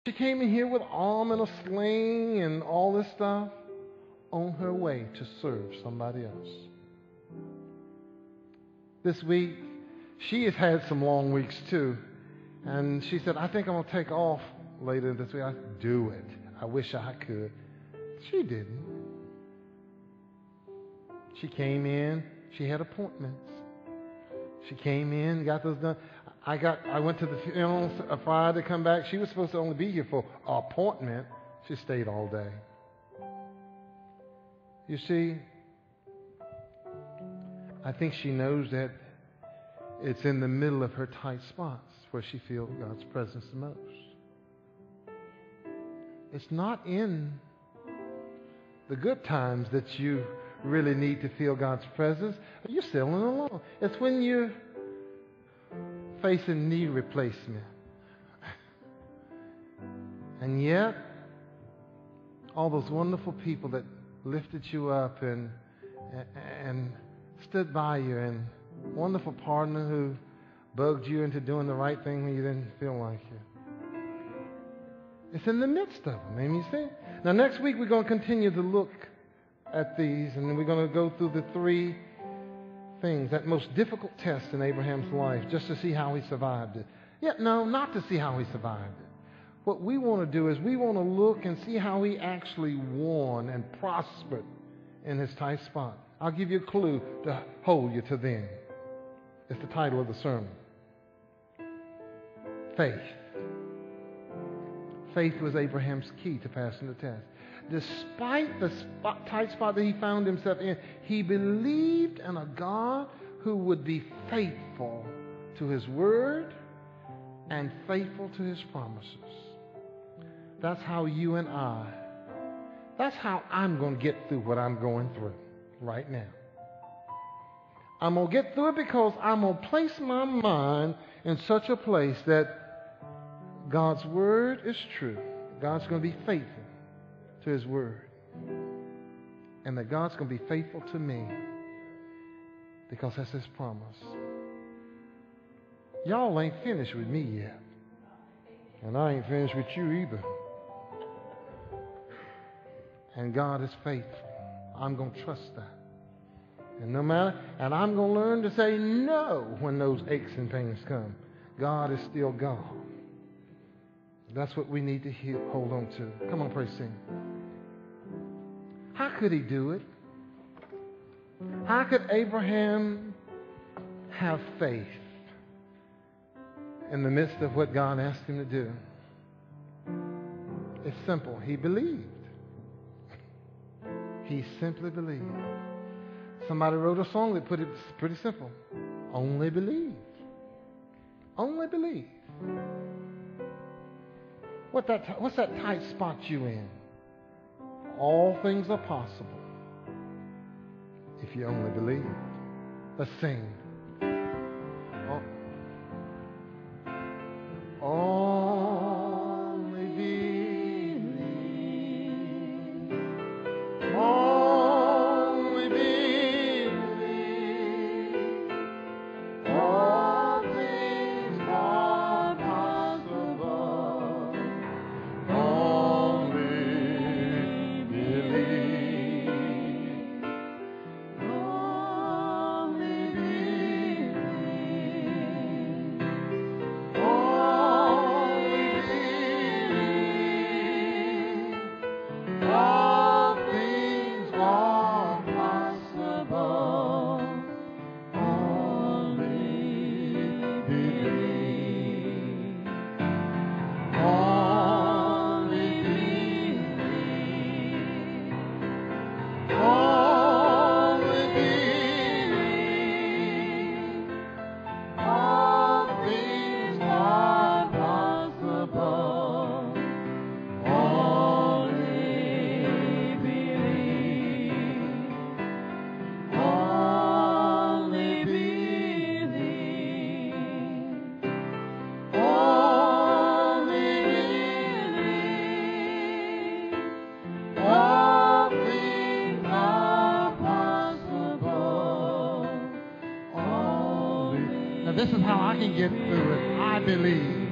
She came in here with arm and a sling and all this stuff on her way to serve somebody else. This week, she has had some long weeks too. And she said, I think I'm going to take off later this week. I said, do it. I wish I could. She didn't. She came in. She had appointments. She came in, got those done. I went to the funeral Friday to come back. She was supposed to only be here for an appointment. She stayed all day. You see, I think she knows that it's in the middle of her tight spots where she feels God's presence the most. It's not in the good times that you really need to feel God's presence. You're sailing along. It's when you're facing knee replacement. And yet, all those wonderful people that lifted you up and stood by you, and wonderful partner who bugged you into doing the right thing when you didn't feel like it. It's in the midst of them, amen, you see? Now, next week we're going to continue to look at these, and then we're going to go through the three things, that most difficult test in Abraham's life, just to see how he survived it. Yet, no, not to see how he survived it. What we want to do is we want to look and see how he actually won and prospered in his tight spot. I'll give you a clue to hold you to then. It's the title of the sermon. Faith. Faith was Abraham's key to passing the test. Despite the tight spot that he found himself in, he believed in a God who would be faithful to his word and faithful to his promises. That's how you and that's how I'm going to get through what I'm going through right now. I'm going to get through it because I'm going to place my mind in such a place that God's word is true. God's going to be faithful to his word. And that God's going to be faithful to me because that's his promise. Y'all ain't finished with me yet. And I ain't finished with you either. And God is faithful. I'm going to trust that. And and I'm going to learn to say no when those aches and pains come. God is still God. That's what we need to hold on to. Come on, praise sing. How could he do it? How could Abraham have faith in the midst of what God asked him to do? It's simple. He believed. He simply believed. Somebody wrote a song that put it pretty simple. Only believe. Only believe. What's that tight spot you in? All things are possible if you only believe. Let's sing. Only believe. Only believe. All things are possible. Only believe. Only believe. All things are possible. Only believe. Only believe. Only believe. All things are possible. Only believe. Only believe. Only believe. All things are possible. Only. Now this is how I can get through it. I believe.